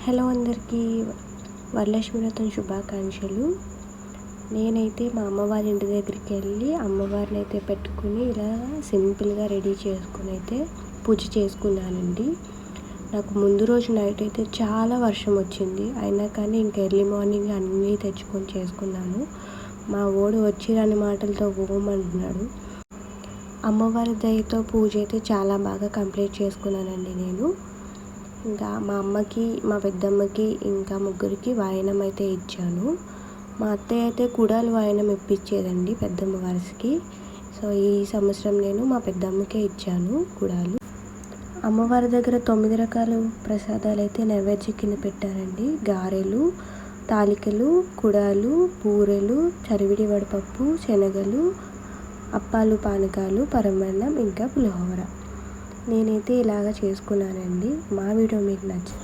Hello అందరికీ వరలక్ష్మి వ్రతం శుభాకాంక్షలు. నేనైతే మా అమ్మ వాళ్ళ ఇంటి దగ్గరికి వెళ్ళి అమ్మవారిని అయితే పెట్టుకుని ఇలా సింపుల్గా రెడీ చేసుకుని అయితే పూజ చేసుకున్నానండి. నాకు ముందు రోజు నైట్ అయితే చాలా వర్షం వచ్చింది, అయినా కానీ ఇంకా ఎర్లీ మార్నింగ్ అన్నీ తెచ్చుకొని చేసుకున్నాను. మా ఓడు వచ్చి రాని మాటలతో ఓమంటున్నాడు. అమ్మవారి దయతో పూజ అయితే చాలా బాగా కంప్లీట్ చేసుకున్నానండి నేను. ఇంకా మా అమ్మకి, మా పెద్దమ్మకి, ఇంకా ముగ్గురికి వాయనం అయితే ఇచ్చాను. మా అత్తయ్య అయితే కుడాలు వాయనం ఇప్పించేదండి పెద్దమ్మ వరుసకి. సో ఈ సంవత్సరం నేను మా పెద్దమ్మకే ఇచ్చాను కుడాలు. అమ్మవారి దగ్గర 9 రకాల ప్రసాదాలు అయితే నైవేద్యం కింద పెట్టారండి. గారెలు, తాలికలు, కుడాలు, బూరెలు, చరివిడి వడపప్పు, శనగలు, అప్పాలు, పానకాలు, పరమాన్నం, ఇంకా పులిహోర. నేనైతే ఇలాగ చేసుకున్నానండి. మా వీడియో మీకు నచ్చితే